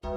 The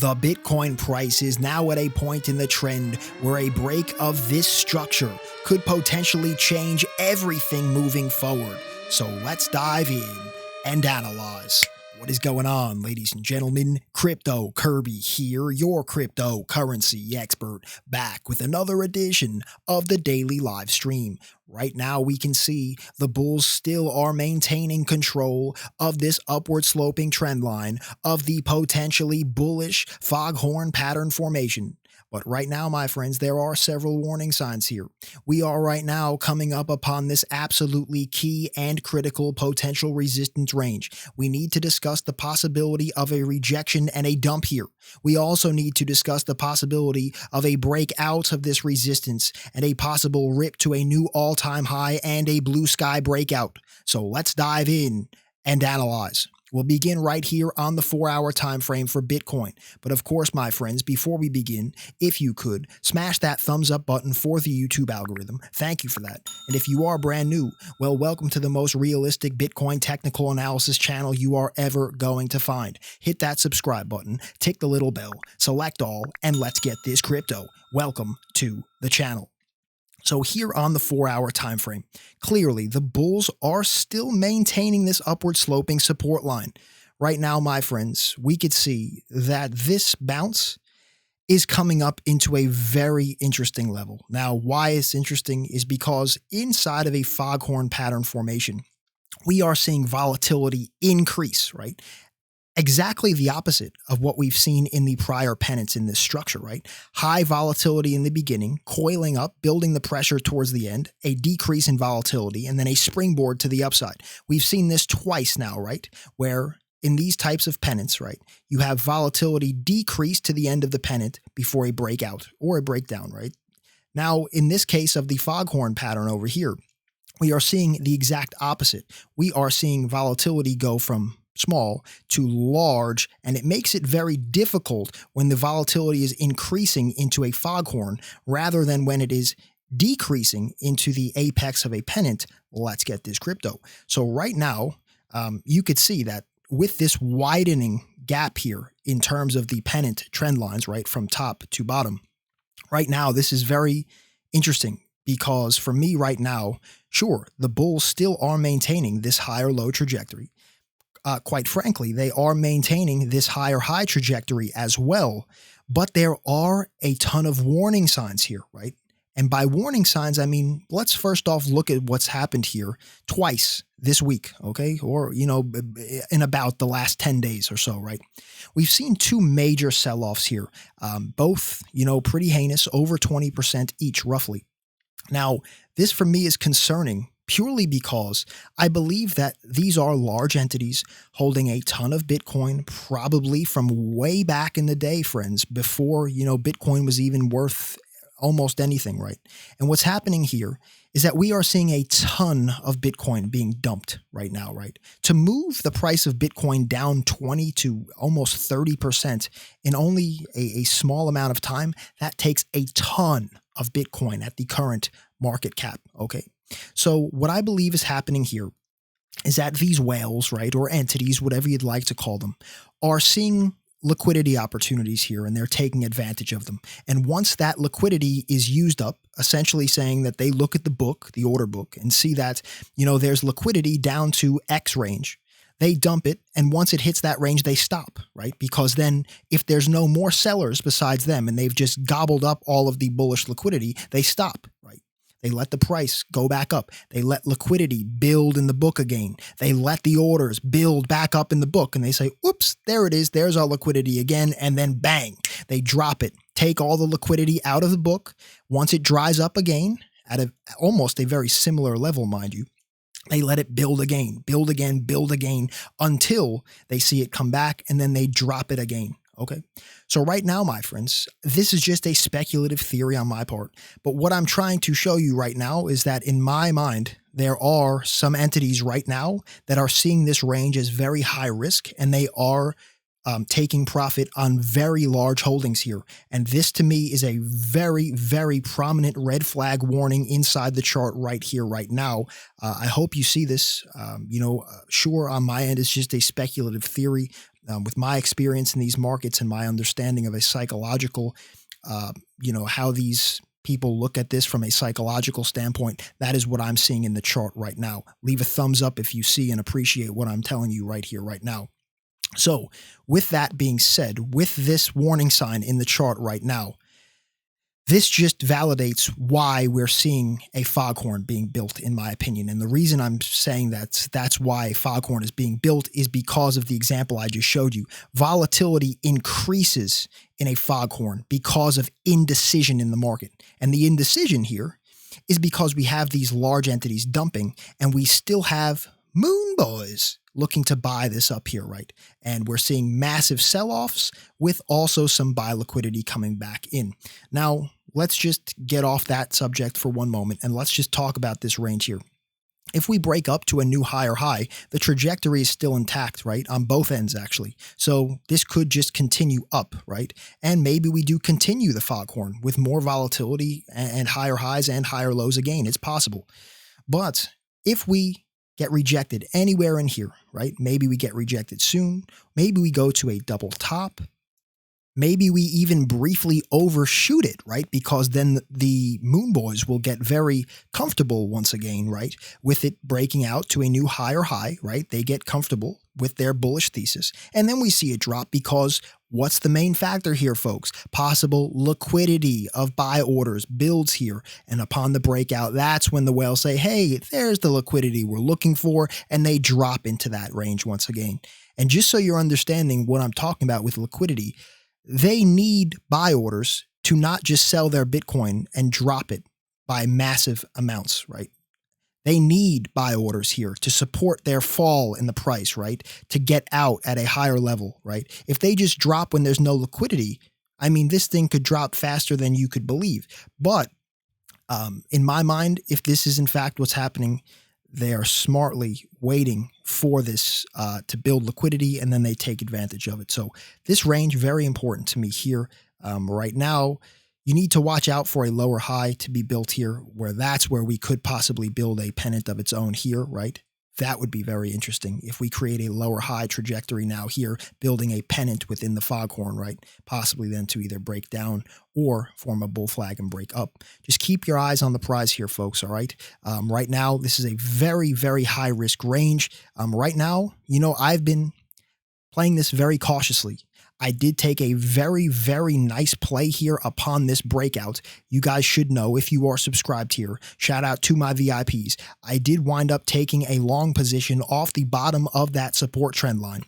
Bitcoin price is now at a point in the trend where a break of this structure could potentially change everything moving forward. So let's dive in and analyze. What is going on, ladies and gentlemen? Crypto Kirby here, your cryptocurrency expert, back with another edition of the daily live stream. Right now, we can see the bulls still are maintaining control of this upward sloping trend line of the potentially bullish foghorn pattern formation. But right now, my friends, there are several warning signs here. We are right now coming up upon this absolutely key and critical potential resistance range. We need to discuss the possibility of a rejection and a dump here. We also need to discuss the possibility of a breakout of this resistance and a possible rip to a new all-time high and a blue sky breakout. So let's dive in and analyze. We'll begin right here on the 4-hour time frame for Bitcoin. But of course, my friends, before we begin, if you could, smash that thumbs up button for the YouTube algorithm. Thank you for that. And if you are brand new, well, welcome to the most realistic Bitcoin technical analysis channel you are ever going to find. Hit that subscribe button, tick the little bell, select all, and let's get this crypto. Welcome to the channel. So here on the 4-hour time frame, clearly the bulls are still maintaining this upward sloping support line. Right now, my friends, we could see that this bounce is coming up into a very interesting level. Now, why it's interesting is because inside of a foghorn pattern formation, we are seeing volatility increase, right? Exactly the opposite of what we've seen in the prior pennants in this structure, right? High volatility in the beginning, coiling up, building the pressure towards the end, a decrease in volatility, and then a springboard to the upside. We've seen this twice now, right? Where in these types of pennants, right, you have volatility decrease to the end of the pennant before a breakout or a breakdown, right? Now, in this case of the foghorn pattern over here, we are seeing the exact opposite. We are seeing volatility go from small to large, and it makes it very difficult when the volatility is increasing into a foghorn rather than when it is decreasing into the apex of a pennant. Let's get this crypto. So right now, you could see that with this widening gap here in terms of the pennant trend lines, right, from top to bottom, right now, this is very interesting because for me right now, sure, the bulls still are maintaining this higher low trajectory. Quite frankly, they are maintaining this higher high trajectory as well, but there are a ton of warning signs here, right? And by warning signs, I mean, let's first off look at what's happened here twice this week, okay? Or, in about the last 10 days or so, right? We've seen two major sell-offs here, both, pretty heinous, over 20% each roughly. Now, this for me is concerning purely because I believe that these are large entities holding a ton of Bitcoin, probably from way back in the day, friends, before, Bitcoin was even worth almost anything, right? And what's happening here is that we are seeing a ton of Bitcoin being dumped right now, right? To move the price of Bitcoin down 20 to almost 30% in only a small amount of time, that takes a ton of Bitcoin at the current market cap, okay? So what I believe is happening here is that these whales, right, or entities, whatever you'd like to call them, are seeing liquidity opportunities here and they're taking advantage of them. And once that liquidity is used up, essentially saying that they look at the book, the order book, and see that, there's liquidity down to X range, they dump it. And once it hits that range, they stop, right? Because then if there's no more sellers besides them and they've just gobbled up all of the bullish liquidity, they stop, right? They let the price go back up. They let liquidity build in the book again. They let the orders build back up in the book. And they say, oops, there it is. There's our liquidity again. And then bang, they drop it. Take all the liquidity out of the book. Once it dries up again, at almost a very similar level, mind you, they let it build again, until they see it come back and then they drop it again. Okay. So right now, my friends, this is just a speculative theory on my part. But what I'm trying to show you right now is that in my mind, there are some entities right now that are seeing this range as very high risk and they are taking profit on very large holdings here. And this to me is a very, very prominent red flag warning inside the chart right here, right now. I hope you see this. Sure, on my end, it's just a speculative theory. With my experience in these markets and my understanding of a psychological, how these people look at this from a psychological standpoint, that is what I'm seeing in the chart right now. Leave a thumbs up if you see and appreciate what I'm telling you right here, right now. So with that being said, with this warning sign in the chart right now, this just validates why we're seeing a foghorn being built, in my opinion. And the reason I'm saying that's why a foghorn is being built is because of the example I just showed you. Volatility increases in a foghorn because of indecision in the market. And the indecision here is because we have these large entities dumping and we still have moon boys looking to buy this up here, right? And we're seeing massive sell-offs with also some buy liquidity coming back in. Now, let's just get off that subject for one moment and let's just talk about this range here. If we break up to a new higher high, the trajectory is still intact, right? On both ends, actually. So this could just continue up, right? And maybe we do continue the foghorn with more volatility and higher highs and higher lows again. It's possible. But if we get rejected anywhere in here, right? Maybe we get rejected soon. Maybe we go to a double top. Maybe we even briefly overshoot it, right? Because then the moon boys will get very comfortable once again, right? With it breaking out to a new higher high, right? They get comfortable with their bullish thesis. And then we see it drop because what's the main factor here, folks? Possible liquidity of buy orders builds here. And upon the breakout, that's when the whales say, hey, there's the liquidity we're looking for. And they drop into that range once again. And just so you're understanding what I'm talking about with liquidity, they need buy orders to not just sell their Bitcoin and drop it by massive amounts, right? They need buy orders here to support their fall in the price, right? To get out at a higher level, right? If they just drop when there's no liquidity, I mean, this thing could drop faster than you could believe. But in my mind, if this is in fact what's happening, they are smartly waiting for this to build liquidity, and then they take advantage of it. So this range, very important to me here. Right now, you need to watch out for a lower high to be built here, where that's where we could possibly build a pennant of its own here, right? That would be very interesting if we create a lower high trajectory now here, building a pennant within the foghorn, right? Possibly then to either break down or form a bull flag and break up. Just keep your eyes on the prize here, folks, all right? Right now, this is a very, very high risk range. Right now, I've been playing this very cautiously. I did take a very, very nice play here upon this breakout. You guys should know if you are subscribed here. Shout out to my VIPs. I did wind up taking a long position off the bottom of that support trend line.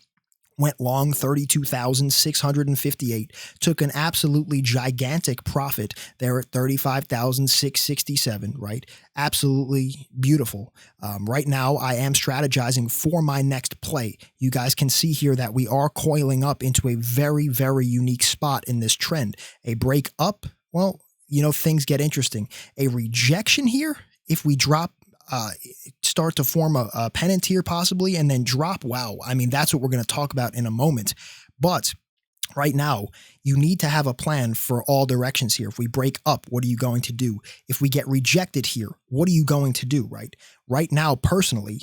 Went long 32,658, took an absolutely gigantic profit there at 35,667, right? Absolutely beautiful. Right now, I am strategizing for my next play. You guys can see here that we are coiling up into a very, very unique spot in this trend. A break up, well, things get interesting. A rejection here, if we drop start to form a pennant here possibly and then drop. Wow. I mean, that's what we're going to talk about in a moment. But right now, you need to have a plan for all directions here. If we break up, what are you going to do? If we get rejected here, what are you going to do, right? Right now, personally,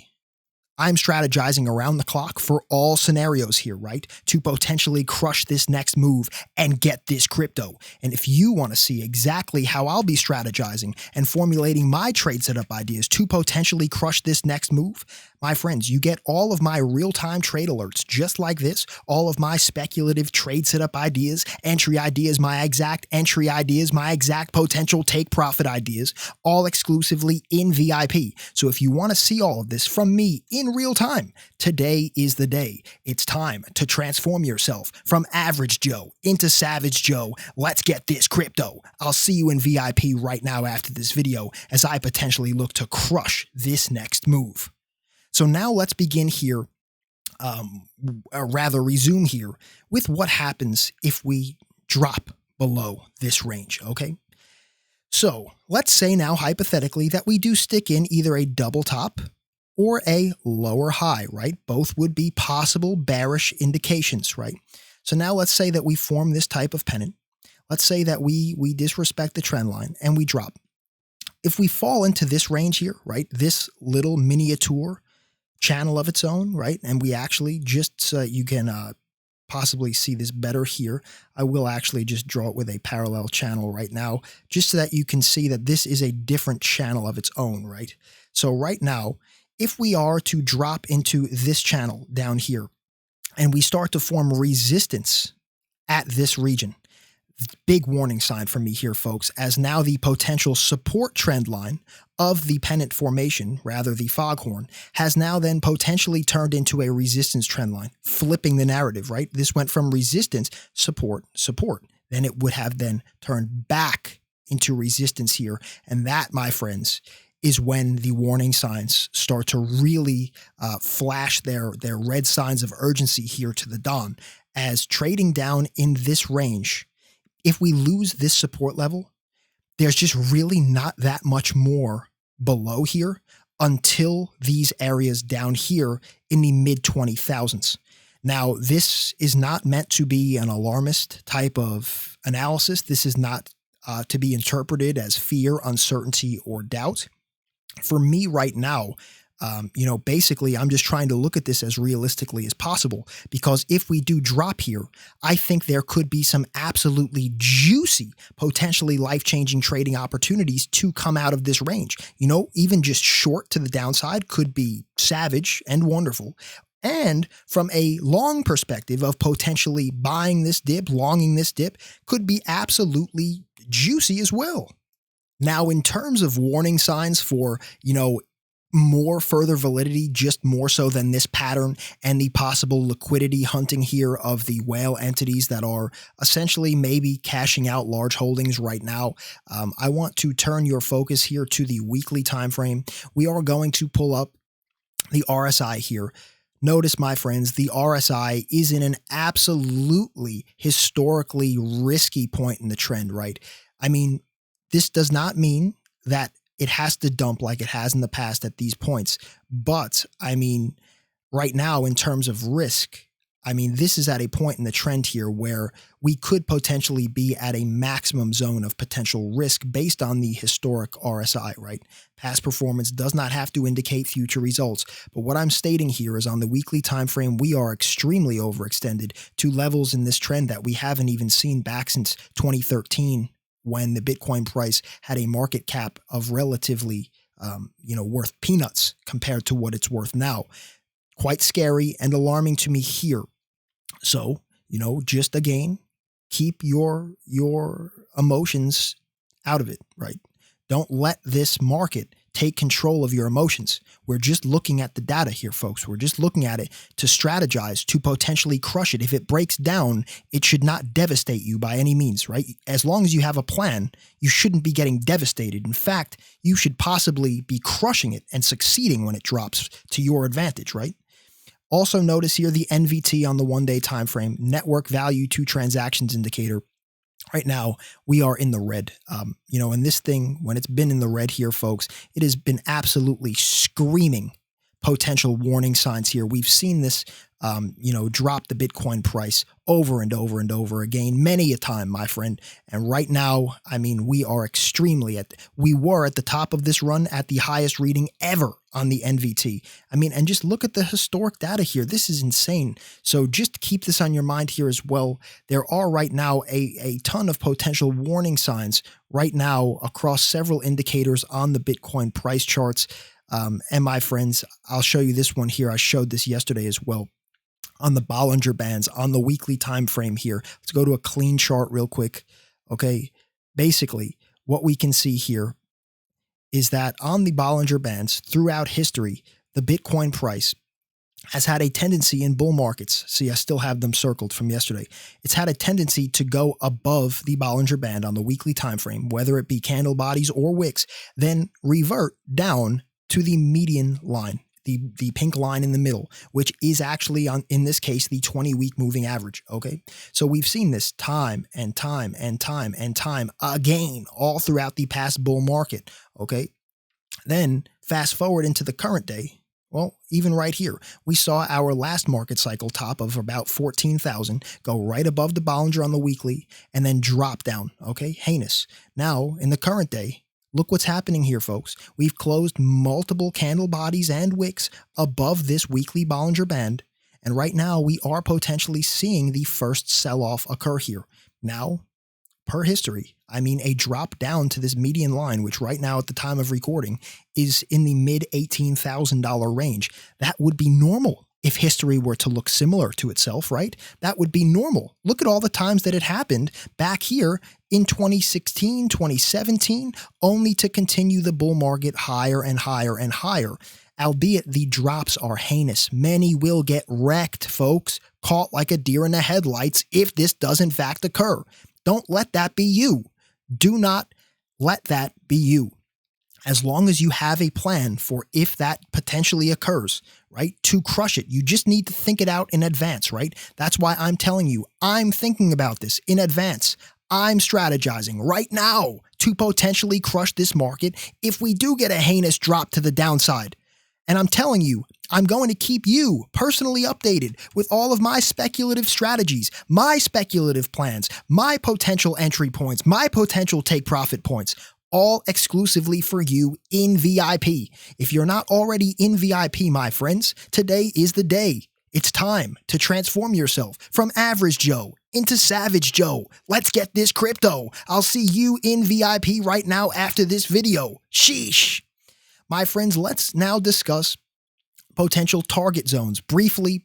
I'm strategizing around the clock for all scenarios here, right? To potentially crush this next move and get this crypto. And if you want to see exactly how I'll be strategizing and formulating my trade setup ideas to potentially crush this next move, my friends, you get all of my real-time trade alerts just like this, all of my speculative trade setup ideas, entry ideas, my exact entry ideas, my exact potential take profit ideas, all exclusively in VIP. So if you want to see all of this from me in real time, today is the day. It's time to transform yourself from average Joe into savage Joe. Let's get this crypto. I'll see you in VIP right now after this video as I potentially look to crush this next move. So now let's begin here, or rather resume here with what happens if we drop below this range, okay? So let's say now hypothetically that we do stick in either a double top or a lower high, right? Both would be possible bearish indications, right? So now let's say that we form this type of pennant. Let's say that we disrespect the trend line and we drop. If we fall into this range here, right, this little miniature channel of its own, right, and we actually just so you can possibly see this better here, I will actually just draw it with a parallel channel right now, just so that you can see that this is a different channel of its own, right? So right now, if we are to drop into this channel down here and we start to form resistance at this region, big warning sign for me here, folks, as now the potential support trend line of the pennant formation, rather the foghorn, has now then potentially turned into a resistance trend line, flipping the narrative, right? This went from resistance, support, support. Then it would have then turned back into resistance here. And that, my friends, is when the warning signs start to really flash their red signs of urgency here to the dawn, as trading down in this range, if we lose this support level, there's just really not that much more below here until these areas down here in the mid 20,000s. Now, this is not meant to be an alarmist type of analysis. This is not to be interpreted as fear, uncertainty, or doubt. For me right now, basically I'm just trying to look at this as realistically as possible, because if we do drop here, I think there could be some absolutely juicy, potentially life-changing trading opportunities to come out of this range. Even just short to the downside could be savage and wonderful. And from a long perspective of potentially buying this dip, longing this dip, could be absolutely juicy as well. Now, in terms of warning signs for, more further validity, just more so than this pattern and the possible liquidity hunting here of the whale entities that are essentially maybe cashing out large holdings right now, I want to turn your focus here to the weekly time frame. We are going to pull up the RSI here. Notice, my friends, the RSI is in an absolutely historically risky point in the trend, right? I mean, this does not mean that it has to dump like it has in the past at these points. But I mean, right now, in terms of risk, this is at a point in the trend here where we could potentially be at a maximum zone of potential risk based on the historic RSI, right? Past performance does not have to indicate future results. But what I'm stating here is on the weekly time frame, we are extremely overextended to levels in this trend that we haven't even seen back since 2013. When the Bitcoin price had a market cap of relatively, worth peanuts compared to what it's worth now. Quite scary and alarming to me here. So, just again, keep your emotions out of it, right? Don't let this market take control of your emotions. We're just looking at the data here, folks. We're just looking at it to strategize, to potentially crush it. If it breaks down, it should not devastate you by any means, right? As long as you have a plan, you shouldn't be getting devastated. In fact, you should possibly be crushing it and succeeding when it drops to your advantage, right? Also notice here the NVT on the one-day time frame, network value to transactions indicator. Right now, we are in the red, and this thing, when it's been in the red here, folks, it has been absolutely screaming potential warning signs here. We've seen this, drop the Bitcoin price over and over and over again, many a time, my friend. And right now, we are we were at the top of this run at the highest reading ever on the NVT. And just look at the historic data here. This is insane. So just keep this on your mind here as well. There are right now a ton of potential warning signs right now across several indicators on the Bitcoin price charts. And my friends, I'll show you this one here. I showed this yesterday as well on the Bollinger Bands on the weekly time frame here. Let's go to a clean chart real quick. Okay. Basically, what we can see here is that on the Bollinger Bands throughout history, the Bitcoin price has had a tendency in bull markets. See, I still have them circled from yesterday. It's had a tendency to go above the Bollinger Band on the weekly time frame, whether it be candle bodies or wicks, then revert down to the median line, the pink line in the middle, which is actually in this case, the 20-week moving average. Okay. So we've seen this time and time and time and time again, all throughout the past bull market. Okay. Then fast forward into the current day. Well, even right here, we saw our last market cycle top of about 14,000 go right above the Bollinger on the weekly and then drop down. Okay, heinous. Now, in the current day, look what's happening here, folks. We've closed multiple candle bodies and wicks above this weekly Bollinger Band. And right now, we are potentially seeing the first sell-off occur here. Now, per history, I mean a drop down to this median line, which right now at the time of recording is in the mid $18,000 range. That would be normal if history were to look similar to itself, right? That would be normal. Look at all the times that it happened back here in 2016, 2017, only to continue the bull market higher and higher and higher. Albeit the drops are heinous. Many will get wrecked, folks, caught like a deer in the headlights if this does in fact occur. Don't let that be you. Do not let that be you. As long as you have a plan for if that potentially occurs, right, to crush it, you just need to think it out in advance, right? That's why I'm telling you, I'm thinking about this in advance. I'm strategizing right now to potentially crush this market if we do get a heinous drop to the downside. And I'm telling you, I'm going to keep you personally updated with all of my speculative strategies, my speculative plans, my potential entry points, my potential take profit points, all exclusively for you in VIP. If you're not already in VIP, my friends, today is the day. It's time to transform yourself from average Joe into savage Joe. Let's get this crypto. I'll see you in VIP right now after this video. Sheesh. My friends, let's now discuss potential target zones briefly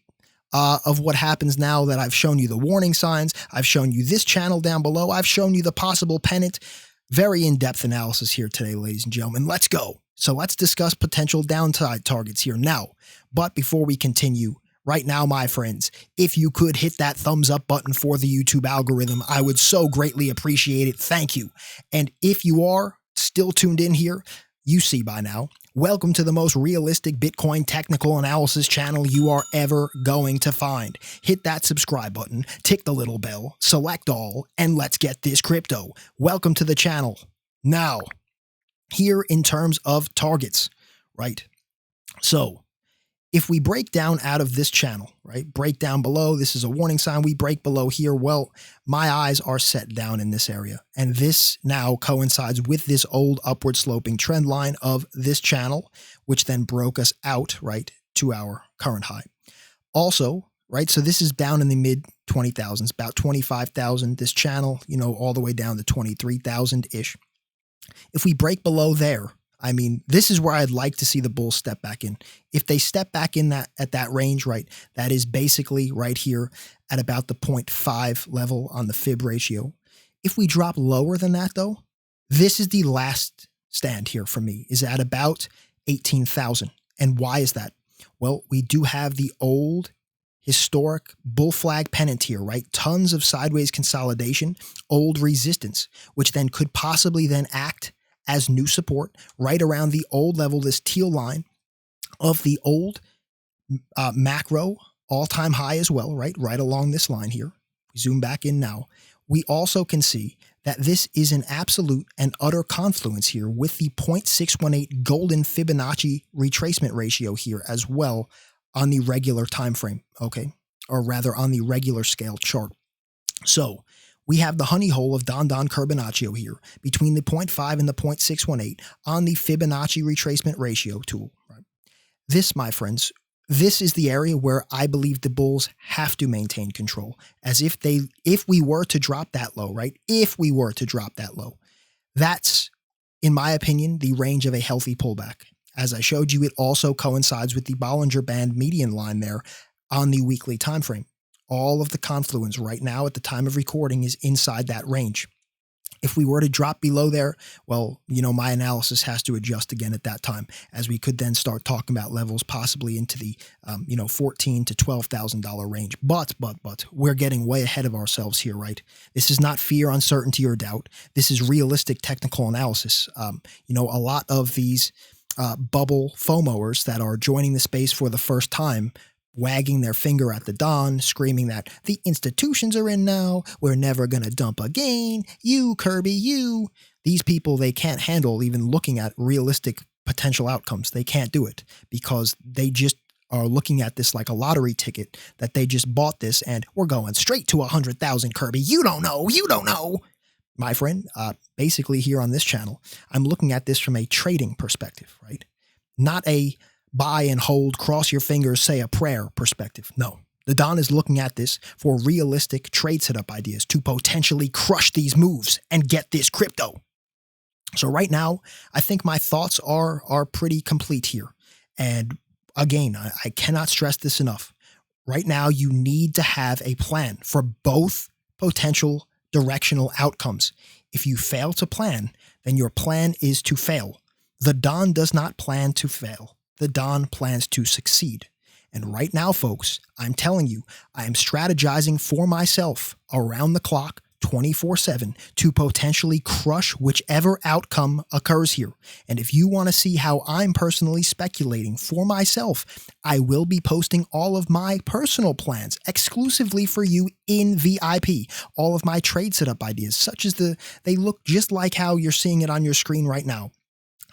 of what happens now that I've shown you the warning signs. I've shown you this channel down below. I've shown you the possible pennant. Very in-depth analysis here today, ladies and gentlemen. Let's go. So let's discuss potential downside targets here now. But before we continue, right now, my friends, if you could hit that thumbs up button for the YouTube algorithm, I would so greatly appreciate it. Thank you. And if you are still tuned in here, you see by now, welcome to the most realistic Bitcoin technical analysis channel you are ever going to find. Hit that subscribe button, tick the little bell, select all, and let's get this crypto. Welcome to the channel. Now, here in terms of targets, right? So, if we break down out of this channel, right, break down below, this is a warning sign, we break below here, well, my eyes are set down in this area. And this now coincides with this old upward sloping trend line of this channel, which then broke us out, right, to our current high. Also, right, so this is down in the mid 20,000s, about 25,000, this channel, you know, all the way down to 23,000-ish. If we break below there, I mean, this is where I'd like to see the bulls step back in. If they step back in that at that range, right, that is basically right here at about the 0.5 level on the fib ratio. If we drop lower than that, though, this is the last stand here for me, is at about 18,000. And why is that? Well, we do have the old historic bull flag pennant here, right? Tons of sideways consolidation, old resistance, which then could possibly then act as new support right around the old level, this teal line of the old macro all-time high as well, right along this line here. We zoom back in now. We also can see that this is an absolute and utter confluence here with the 0.618 golden Fibonacci retracement ratio here as well on the regular time frame, okay? Or rather on the regular scale chart. So we have the honey hole of Don Fibonacci here between the 0.5 and the 0.618 on the Fibonacci retracement ratio tool. Right? This, my friends, this is the area where I believe the bulls have to maintain control, as if we were to drop that low, right? If we were to drop that low, that's, in my opinion, the range of a healthy pullback. As I showed you, it also coincides with the Bollinger Band median line there on the weekly time frame. All of the confluence right now at the time of recording is inside that range. If we were to drop below there, well, you know, my analysis has to adjust again at that time, as we could then start talking about levels possibly into the, $14,000 to $12,000 range. But we're getting way ahead of ourselves here, right? This is not fear, uncertainty, or doubt. This is realistic technical analysis. A lot of these bubble FOMOers that are joining the space for the first time, wagging their finger at the dawn, screaming that the institutions are in now, we're never going to dump again, you, Kirby, you. These people, they can't handle even looking at realistic potential outcomes. They can't do it because they just are looking at this like a lottery ticket that they just bought this and we're going straight to 100,000, Kirby. You don't know. You don't know. My friend, basically here on this channel, I'm looking at this from a trading perspective, right? Not a buy and hold, cross your fingers, say a prayer perspective. No. The Don is looking at this for realistic trade setup ideas to potentially crush these moves and get this crypto. So right now, I think my thoughts are pretty complete here. And again, I cannot stress this enough. Right now, you need to have a plan for both potential directional outcomes. If you fail to plan, then your plan is to fail. The Don does not plan to fail. The Don plans to succeed. And right now, folks, I'm telling you, I am strategizing for myself around the clock, 24/7, to potentially crush whichever outcome occurs here. And if you want to see how I'm personally speculating for myself, I will be posting all of my personal plans exclusively for you in VIP. All of my trade setup ideas, such as they look just like how you're seeing it on your screen right now.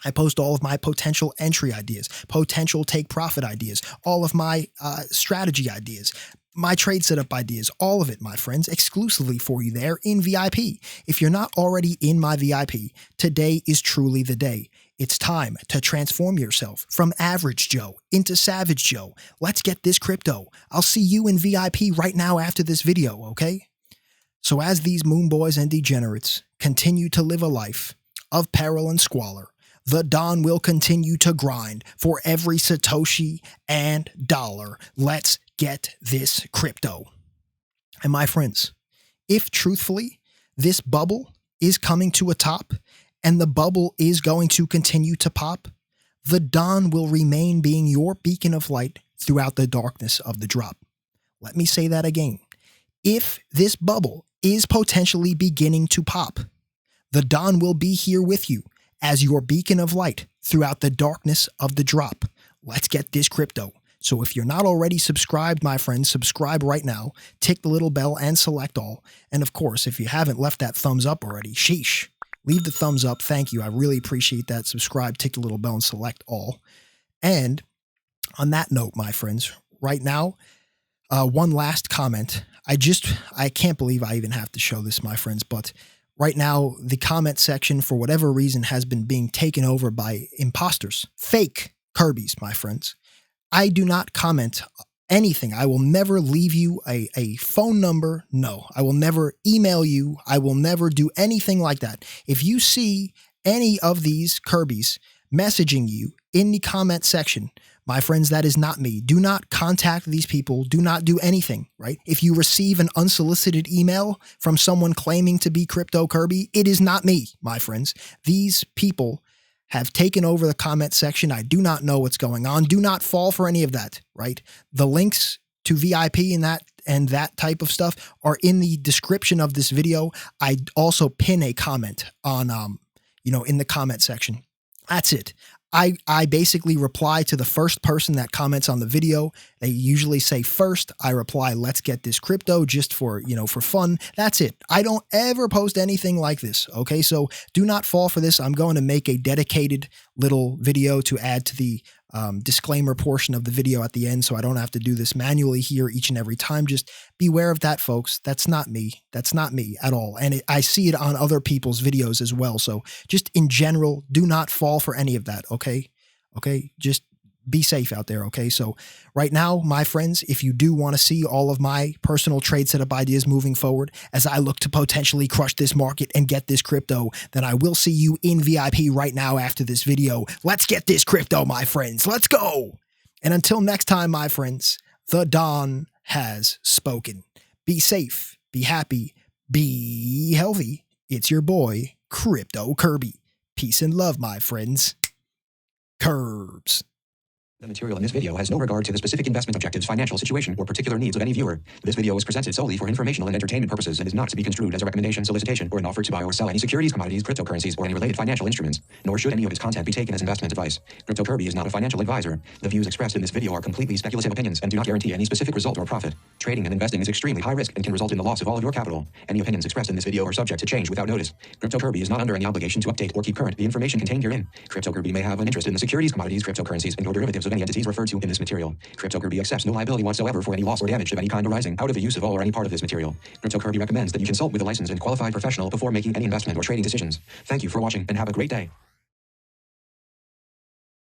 I post all of my potential entry ideas, potential take profit ideas, all of my strategy ideas, my trade setup ideas, all of it, my friends, exclusively for you there in VIP. If you're not already in my VIP, today is truly the day. It's time to transform yourself from average Joe into savage Joe. Let's get this crypto. I'll see you in VIP right now after this video, okay? So as these moon boys and degenerates continue to live a life of peril and squalor, the Don will continue to grind for every Satoshi and dollar. Let's get this crypto. And my friends, if truthfully this bubble is coming to a top and the bubble is going to continue to pop, the Don will remain being your beacon of light throughout the darkness of the drop. Let me say that again. If this bubble is potentially beginning to pop, the Don will be here with you as your beacon of light throughout the darkness of the drop. Let's get this crypto. So if you're not already subscribed, my friends, subscribe right now, tick the little bell and select all. And of course, if you haven't left that thumbs up already, sheesh, leave the thumbs up. Thank you. I really appreciate that. Subscribe, tick the little bell and select all. And on that note, my friends, right now, one last comment. I can't believe I even have to show this, my friends, but right now, the comment section, for whatever reason, has been being taken over by imposters, fake Kirby's, my friends. I do not comment anything. I will never leave you a phone number. No, I will never email you. I will never do anything like that. If you see any of these Kirby's messaging you in the comment section, my friends, that is not me. Do not contact these people. Do not do anything, right? If you receive an unsolicited email from someone claiming to be Crypto Kirby, it is not me, my friends. These people have taken over the comment section. I do not know what's going on. Do not fall for any of that, right? The links to VIP and that type of stuff are in the description of this video. I also pin a comment on, in the comment section. That's it. I basically reply to the first person that comments on the video. They usually say first. I reply, let's get this crypto just for, for fun. That's it. I don't ever post anything like this. Okay. So do not fall for this. I'm going to make a dedicated little video to add to the disclaimer portion of the video at the end, so I don't have to do this manually here each and every time. Just beware of that, folks. That's not me. That's not me at all. And I see it on other people's videos as well. So just in general, do not fall for any of that. Okay. Okay. Just be safe out there. Okay. So right now, my friends, if you do want to see all of my personal trade setup ideas moving forward, as I look to potentially crush this market and get this crypto, then I will see you in VIP right now after this video. Let's get this crypto, my friends. Let's go. And until next time, my friends, the Don has spoken. Be safe, be happy, be healthy. It's your boy, Crypto Kirby. Peace and love, my friends. Curbs. The material in this video has no regard to the specific investment objectives, financial situation, or particular needs of any viewer. This video is presented solely for informational and entertainment purposes and is not to be construed as a recommendation, solicitation, or an offer to buy or sell any securities, commodities, cryptocurrencies, or any related financial instruments, nor should any of its content be taken as investment advice. CryptoKirby is not a financial advisor. The views expressed in this video are completely speculative opinions and do not guarantee any specific result or profit. Trading and investing is extremely high risk and can result in the loss of all of your capital. Any opinions expressed in this video are subject to change without notice. CryptoKirby is not under any obligation to update or keep current the information contained herein. CryptoKirby may have an interest in the securities, commodities, cryptocurrencies, and or derivatives of any entities referred to in this material. CryptoKirby accepts no liability whatsoever for any loss or damage of any kind arising out of the use of all or any part of this material. CryptoKirby recommends that you consult with a licensed and qualified professional before making any investment or trading decisions. Thank you for watching and have a great day.